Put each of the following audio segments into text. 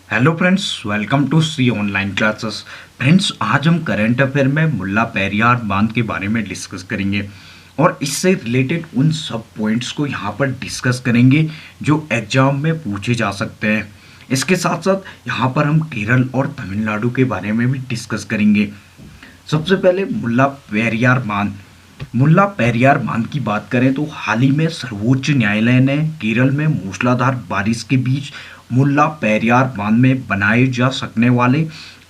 Hello friends, welcome to C online classes. Friends, आज हम current affair में मुल्ला पेरियार बांध के बारे में डिस्कस करेंगे और इससे रिलेटेड उन सब पॉइंट्स को यहाँ पर डिस्कस करेंगे जो एग्जाम में पूछे जा सकते हैं। इसके साथ साथ यहाँ पर हम केरल और तमिलनाडु के बारे में भी डिस्कस करेंगे। सबसे पहले मुल्ला पेरियार बांध। मुल्ला पेरियार बांध की बात करें तो हाल ही में सर्वोच्च न्यायालय ने केरल में मूसलाधार बारिश के बीच मुल्ला पेरियार बांध में बनाए जा सकने वाले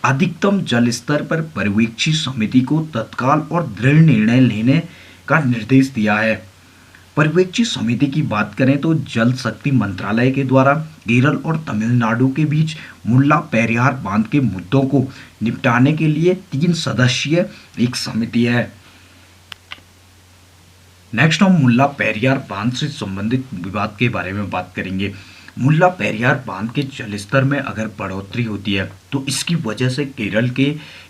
अधिकतम जल स्तर पर पर्यवेक्षी समिति को तत्काल और दृढ़ निर्णय लेने का निर्देश दिया है। पर्यवेक्षी समिति की बात करें तो जल शक्ति मंत्रालय के द्वारा केरल और तमिलनाडु के बीच मुल्ला पेरियार बांध के मुद्दों को निपटाने के लिए 3 सदस्यीय एक समिति है। नेक्स्ट हम मुल्ला पेरियार बांध से संबंधित विवाद के बारे में बात करेंगे। मुल्ला पेरियार बांध के जलस्तर में अगर बढ़ोतरी होती है तो इसकी वजह से केरल के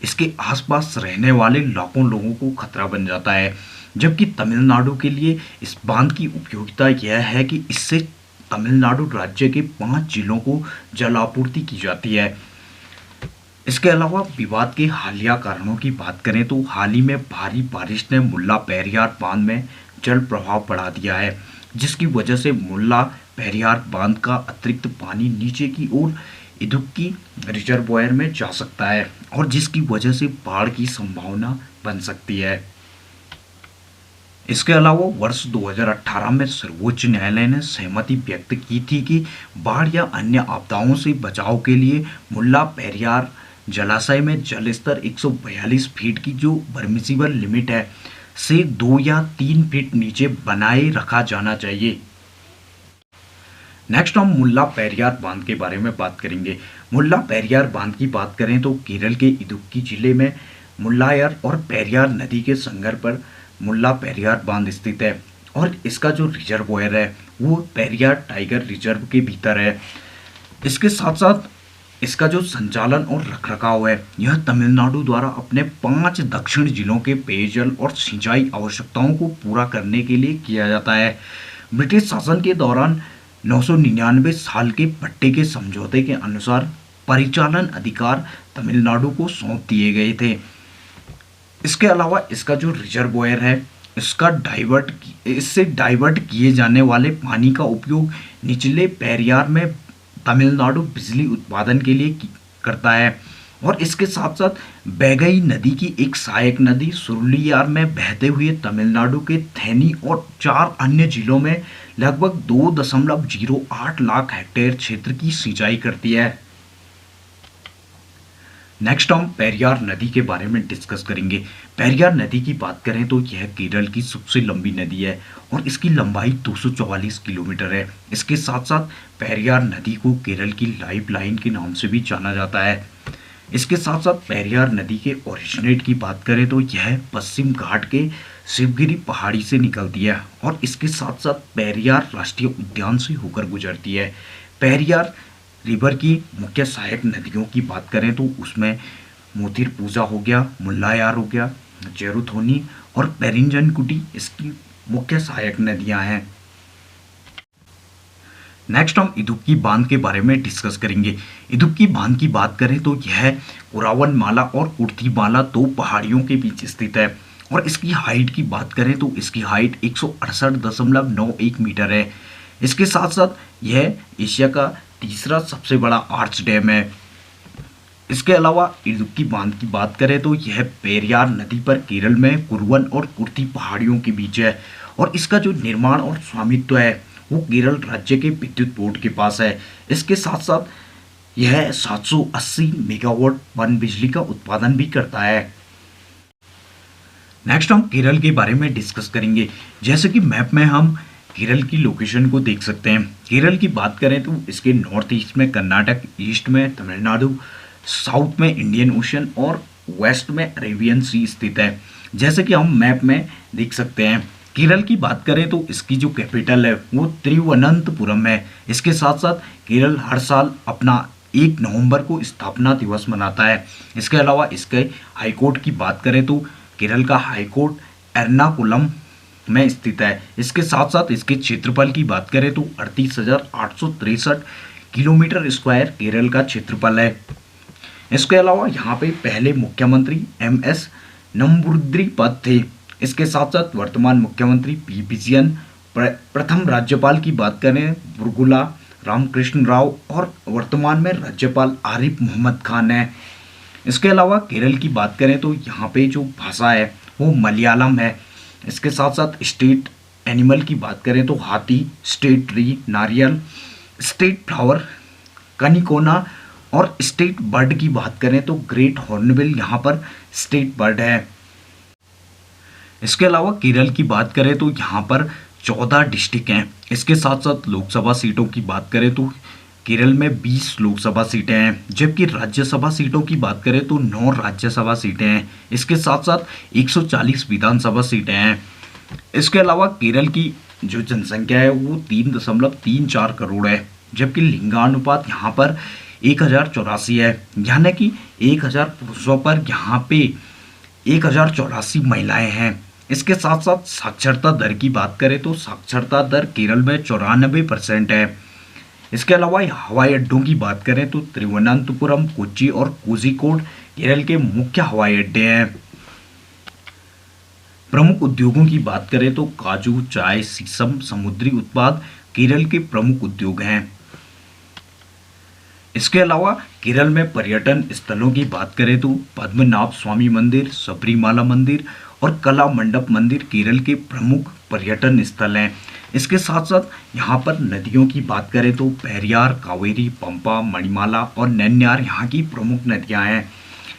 इसके आसपास रहने वाले लाखों लोगों को खतरा बन जाता है, जबकि तमिलनाडु के लिए इस बांध की उपयोगिता यह है कि इससे तमिलनाडु राज्य के 5 जिलों को जल आपूर्ति की जाती है। इसके अलावा विवाद के हालिया कारणों की बात करें तो हाल ही में भारी बारिश ने मुल्ला पेरियार बांध में जल प्रवाह बढ़ा दिया है, जिसकी वजह से मुल्ला पेरियार बांध का अतिरिक्त पानी नीचे की ओर इदुक्की रिजर्वोयर में जा सकता है और जिसकी वजह से बाढ़ की संभावना बन सकती है। इसके अलावा वर्ष 2018 में सर्वोच्च न्यायालय ने सहमति व्यक्त की थी कि बाढ़ या अन्य आपदाओं से बचाव के लिए मुल्ला पेरियार जलाशय में जल स्तर 142 फीट की जो परमिसिबल लिमिट है से 2 या 3 फीट नीचे बनाए रखा जाना चाहिए। नेक्स्ट हम मुल्ला पेरियार बांध के बारे में बात करेंगे। मुल्ला पेरियार बांध की बात करें तो केरल के इदुक्की जिले में मुल्लायर और पेरियार नदी के संगम पर मुल्ला पेरियार बांध स्थित है और इसका जो रिजर्वोयर है वो पेरियार टाइगर रिजर्व के भीतर है। इसके साथ साथ इसका जो संचालन और रखरखाव है यह तमिलनाडु द्वारा अपने 5 दक्षिण जिलों के पेयजल और सिंचाई आवश्यकताओं को पूरा करने के लिए किया जाता है। ब्रिटिश शासन के दौरान 999 साल के पट्टे के समझौते के अनुसार परिचालन अधिकार तमिलनाडु को सौंप दिए गए थे। इसके अलावा इसका जो रिजर्वोयर है इससे डाइवर्ट किए जाने वाले पानी का उपयोग निचले पेरियार में तमिलनाडु बिजली उत्पादन के लिए करता है और इसके साथ साथ बैगई नदी की एक सहायक नदी सुरुलियार में बहते हुए तमिलनाडु के थेनी और 4 अन्य जिलों में लगभग 2.08 लाख हेक्टेयर क्षेत्र की सिंचाई करती है। नेक्स्ट हम पेरियार नदी के बारे में डिस्कस करेंगे। पेरियार नदी की बात करें तो यह केरल की सबसे लंबी नदी है और इसकी लंबाई 244 किलोमीटर है। इसके साथ साथ पेरियार नदी को केरल की लाइफ लाइन के नाम से भी जाना जाता है। इसके साथ साथ पेरियार नदी के ओरिजिनेट की बात करें तो यह पश्चिम घाट के शिवगिरी पहाड़ी से निकलती है और इसके साथ साथ पेरियार राष्ट्रीय उद्यान से होकर गुजरती है। पेरियार रिवर की मुख्य सहायक नदियों की बात करें तो उसमें मोतिरपुजा हो गया, मुल्लायार हो गया, चेरुथोनी और पेरिंजनकुटी इसकी मुख्य सहायक नदियां हैं। नेक्स्ट हम इदुक्की बांध के बारे में डिस्कस करेंगे। इदुक्की बांध की बात करें तो यह कुरावन माला और कुर्ती माला 2 पहाड़ियों के बीच स्थित है और इसकी हाइट की बात करें तो इसकी हाइट 168.91 मीटर है। इसके साथ साथ यह एशिया का तीसरा सबसे बड़ा आर्च डैम है। इसके अलावा इदुक्की बांध की बात करें तो यह पेरियार नदी पर केरल में कुरुवन और कुर्ती पहाड़ियों के बीच है और इसका जो निर्माण और स्वामित्व है वो केरल राज्य के विद्युत बोर्ड के पास है। इसके साथ साथ यह 780 मेगावाट पन बिजली का उत्पादन भी करता है। नेक्स्ट हम केरल के बारे में डिस्कस करेंगे। जैसे कि मैप में हम केरल की लोकेशन को देख सकते हैं। केरल की बात करें तो इसके नॉर्थ ईस्ट में कर्नाटक, ईस्ट में तमिलनाडु, साउथ में इंडियन ओशन और वेस्ट में अरेबियन सी स्थित है। जैसे कि हम मैप में देख सकते हैं। केरल की बात करें तो इसकी जो कैपिटल है वो तिरुवनंतपुरम है। इसके साथ साथ केरल हर साल अपना 1 नवंबर को स्थापना दिवस मनाता है। इसके अलावा इसके हाईकोर्ट की बात करें तो केरल का हाईकोर्ट एर्नाकुलम में स्थित है। इसके साथ साथ इसके क्षेत्रफल की बात करें तो 38,863 किलोमीटर स्क्वायर केरल का क्षेत्रफल है। इसके अलावा यहाँ पे पहले मुख्यमंत्री MS नंबूद्री पद थे। इसके साथ साथ वर्तमान मुख्यमंत्री पी विजयन, प्रथम राज्यपाल की बात करें बुरगुला रामकृष्ण राव और वर्तमान में राज्यपाल आरिफ मोहम्मद खान है। इसके अलावा केरल की बात करें तो यहाँ पे जो भाषा है वो मलयालम है। इसके साथ साथ स्टेट एनिमल की बात करें तो हाथी, स्टेट ट्री नारियल, स्टेट फ्लावर कनिकोना और स्टेट बर्ड की बात करें तो ग्रेट हॉर्नबिल यहाँ पर स्टेट बर्ड है। इसके अलावा केरल की बात करें तो यहाँ पर 14 डिस्ट्रिक्ट हैं। इसके साथ साथ लोकसभा सीटों की बात करें तो केरल में 20 लोकसभा सीटें हैं, जबकि राज्यसभा सीटों की बात करें तो 9 राज्यसभा सीटें हैं। इसके साथ साथ 140 विधानसभा सीटें हैं। इसके अलावा केरल की जो जनसंख्या है वो 3.34 करोड़ है, जबकि लिंगानुपात यहाँ पर 1084 है, यानी कि 1000 पुरुषों पर यहाँ पे 1084 महिलाएं हैं। इसके साथ साथ साक्षरता दर की बात करें तो साक्षरता दर केरल में 94% है। इसके अलावा हवाई अड्डों की बात करें तो तिरुवनंतपुरम, कोच्चि और कोझिकोड केरल के मुख्य हवाई अड्डे हैं। प्रमुख उद्योगों की बात करें तो काजू, चाय, शीशम, समुद्री उत्पाद केरल के प्रमुख उद्योग हैं। इसके अलावा केरल में पर्यटन स्थलों की बात करें तो पद्मनाभ स्वामी मंदिर, सबरीमाला मंदिर और कला मंडप मंदिर केरल के प्रमुख पर्यटन स्थल हैं। इसके साथ साथ यहाँ पर नदियों की बात करें तो पेरियार, कावेरी, पंपा, मणिमाला और नैन्यार यहाँ की प्रमुख नदियाँ हैं।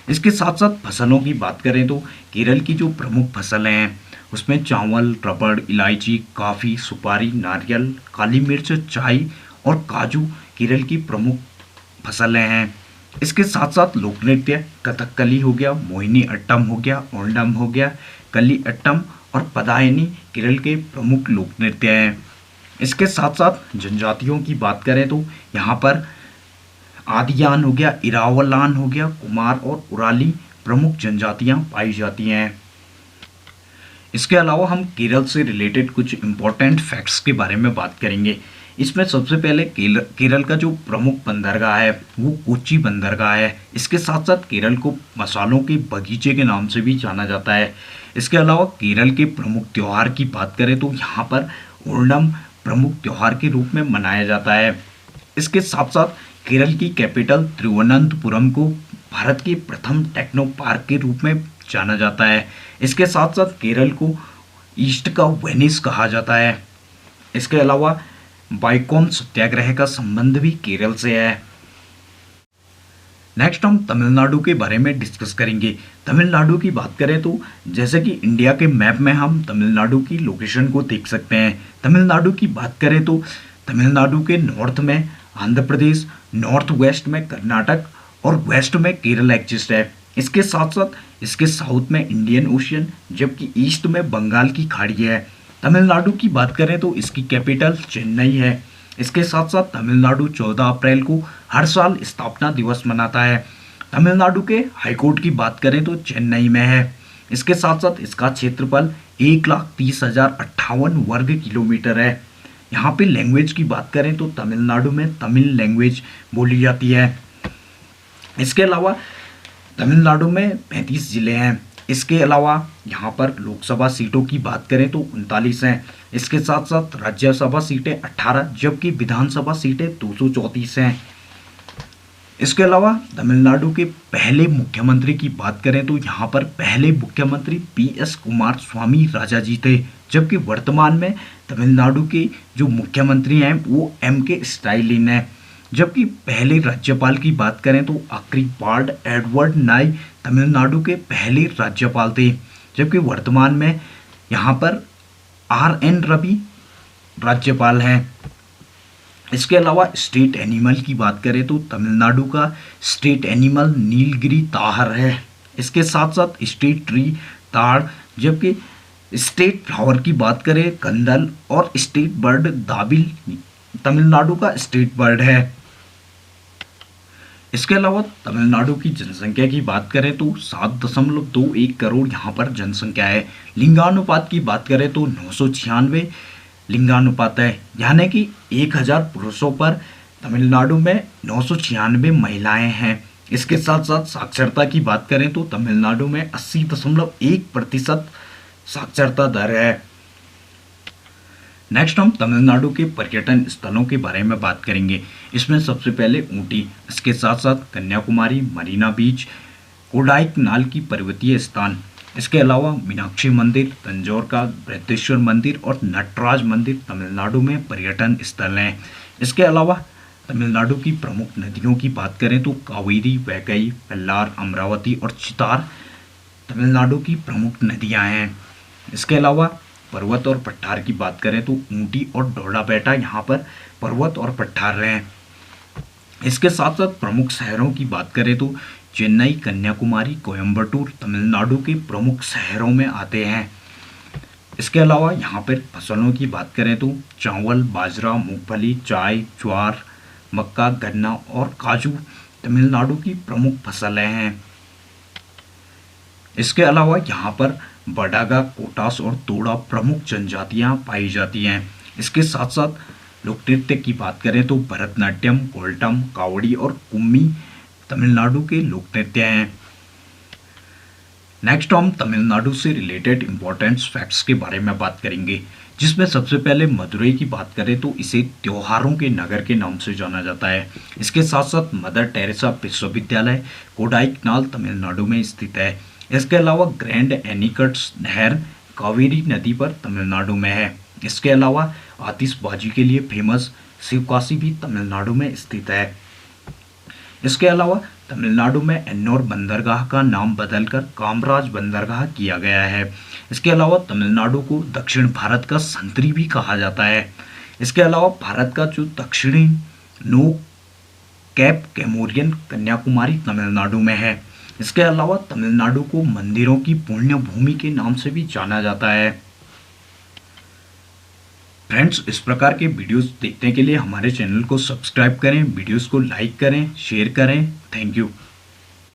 इसके साथ साथ फसलों की बात करें तो केरल की जो प्रमुख फसलें हैं उसमें चावल, रबड़, इलायची, काफ़ी, सुपारी, नारियल, काली मिर्च, चाय और काजू केरल की प्रमुख फसलें हैं। इसके साथ साथ लोक नृत्य कथकली हो गया, मोहिनी अट्टम हो गया, ओंडम हो गया, कली अट्टम और पदायनी केरल के प्रमुख लोक नृत्य हैं। इसके साथ साथ जनजातियों की बात करें तो यहाँ पर आदियान हो गया, इरावलान हो गया, कुमार और उराली प्रमुख जनजातियाँ पाई जाती हैं। इसके अलावा हम केरल से रिलेटेड कुछ इम्पोर्टेंट फैक्ट्स के बारे में बात करेंगे। इसमें सबसे पहले केरल का जो प्रमुख बंदरगाह है वो कोच्चि बंदरगाह है। इसके साथ साथ केरल को मसालों के बगीचे के नाम से भी जाना जाता है। इसके अलावा केरल के प्रमुख त्यौहार की बात करें तो यहाँ पर ओणम प्रमुख त्यौहार के रूप में मनाया जाता है। इसके साथ साथ केरल की कैपिटल तिरुवनंतपुरम को भारत के प्रथम टेक्नो पार्क के रूप में जाना जाता है। इसके साथ साथ केरल को ईस्ट का वेनिस कहा जाता है। इसके अलावा बाइकॉम सत्याग्रह का संबंध भी केरल से है। नेक्स्ट हम तमिलनाडु के बारे में डिस्कस करेंगे। तमिलनाडु की बात करें तो जैसे कि इंडिया के मैप में हम तमिलनाडु की लोकेशन को देख सकते हैं। तमिलनाडु की बात करें तो तमिलनाडु के नॉर्थ में आंध्र प्रदेश, नॉर्थ वेस्ट में कर्नाटक और वेस्ट में केरल एग्जिस्ट है। इसके साथ साथ इसके साउथ में इंडियन ओशियन, जबकि ईस्ट में बंगाल की खाड़ी है। तमिलनाडु की बात करें तो इसकी कैपिटल चेन्नई है। इसके साथ साथ तमिलनाडु 14 अप्रैल को हर साल स्थापना दिवस मनाता है। तमिलनाडु के हाईकोर्ट की बात करें तो चेन्नई में है। इसके साथ साथ इसका क्षेत्रफल 1,30,058 वर्ग किलोमीटर है। यहाँ पे लैंग्वेज की बात करें तो तमिलनाडु में तमिल लैंग्वेज बोली जाती है। इसके अलावा तमिलनाडु में 35 जिले हैं। इसके अलावा यहाँ पर लोकसभा सीटों की बात करें तो 39 हैं। इसके साथ साथ राज्यसभा सीटें 18, जबकि विधानसभा सीटें 234 हैं। इसके अलावा तमिलनाडु के पहले मुख्यमंत्री की बात करें तो यहाँ पर पहले मुख्यमंत्री PS कुमार स्वामी राजा जी थे, जबकि वर्तमान में तमिलनाडु के जो मुख्यमंत्री हैं वो MK स्टालिन है। जबकि पहले राज्यपाल की बात करें तो अक्रीपाड एडवर्ड नाई तमिलनाडु के पहले राज्यपाल थे, जबकि वर्तमान में यहाँ पर RN रवि राज्यपाल हैं। इसके अलावा स्टेट एनिमल की बात करें तो तमिलनाडु का स्टेट एनिमल नीलगिरी ताहर है। इसके साथ साथ स्टेट ट्री ताड़, जबकि स्टेट फ्लावर की बात करें कंदल और स्टेट बर्ड दाबिल तमिलनाडु का स्टेट बर्ड है। इसके अलावा तमिलनाडु की जनसंख्या की बात करें तो 7.21 करोड़ यहाँ पर जनसंख्या है। लिंगानुपात की बात करें तो 996 लिंगानुपात है, यानी कि 1000 पुरुषों पर तमिलनाडु में 996 महिलाएं हैं। इसके साथ साथ साक्षरता की बात करें तो तमिलनाडु में 80.1% साक्षरता दर है। नेक्स्ट हम तमिलनाडु के पर्यटन स्थलों के बारे में बात करेंगे। इसमें सबसे पहले ऊटी, इसके साथ साथ कन्याकुमारी, मरीना बीच, कोडाइकनाल की पर्वतीय स्थान, इसके अलावा मीनाक्षी मंदिर, तंजौर का बृहदेश्वर मंदिर और नटराज मंदिर तमिलनाडु में पर्यटन स्थल हैं। इसके अलावा तमिलनाडु की प्रमुख नदियों की बात करें तो कावेरी, वैगई, पेल्लार, अमरावती और चितार तमिलनाडु की प्रमुख नदियां हैं। इसके अलावा पर्वत और पठार की बात करें तो ऊटी और डोडाबेटा यहाँ पर पर्वत और पठार हैं। इसके साथ साथ प्रमुख शहरों की बात करें तो चेन्नई, कन्याकुमारी, कोयम्बटूर तमिलनाडु के प्रमुख शहरों में आते हैं। इसके अलावा यहाँ पर फसलों की बात करें तो चावल, बाजरा, मूंगफली, चाय, ज्वार, मक्का, गन्ना और काजू तमिलनाडु की प्रमुख फसलें हैं। इसके अलावा यहाँ पर बडागा, कोटास और तोड़ा प्रमुख जनजातियाँ पाई जाती हैं। इसके साथ साथ लोक नृत्य की बात करें तो भरतनाट्यम, कोल्टम, कावड़ी और कुम्मी तमिलनाडु के लोक नृत्य हैं। नेक्स्ट हम तमिलनाडु से रिलेटेड इम्पोर्टेंट फैक्ट्स के बारे में बात करेंगे, जिसमें सबसे पहले मदुरई की बात करें तो इसे त्योहारों के नगर के नाम से जाना जाता है। इसके साथ साथ मदर टेरेसा विश्वविद्यालय कोडाइकनाल तमिलनाडु में स्थित है। इसके अलावा ग्रैंड एनिकट्स नहर कावेरी नदी पर तमिलनाडु में है। इसके अलावा आतिशबाजी के लिए फेमस शिवकाशी भी तमिलनाडु में स्थित है। इसके अलावा तमिलनाडु में एन्नोर बंदरगाह का नाम बदलकर कामराज बंदरगाह किया गया है। इसके अलावा तमिलनाडु को दक्षिण भारत का संतरी भी कहा जाता है। इसके अलावा भारत का जो दक्षिणी नो कैप कैमोरियन कन्याकुमारी तमिलनाडु में है। इसके अलावा तमिलनाडु को मंदिरों की पुण्य भूमि के नाम से भी जाना जाता है। फ्रेंड्स, इस प्रकार के वीडियोस देखने के लिए हमारे चैनल को सब्सक्राइब करें, वीडियोस को लाइक करें, शेयर करें। Thank you.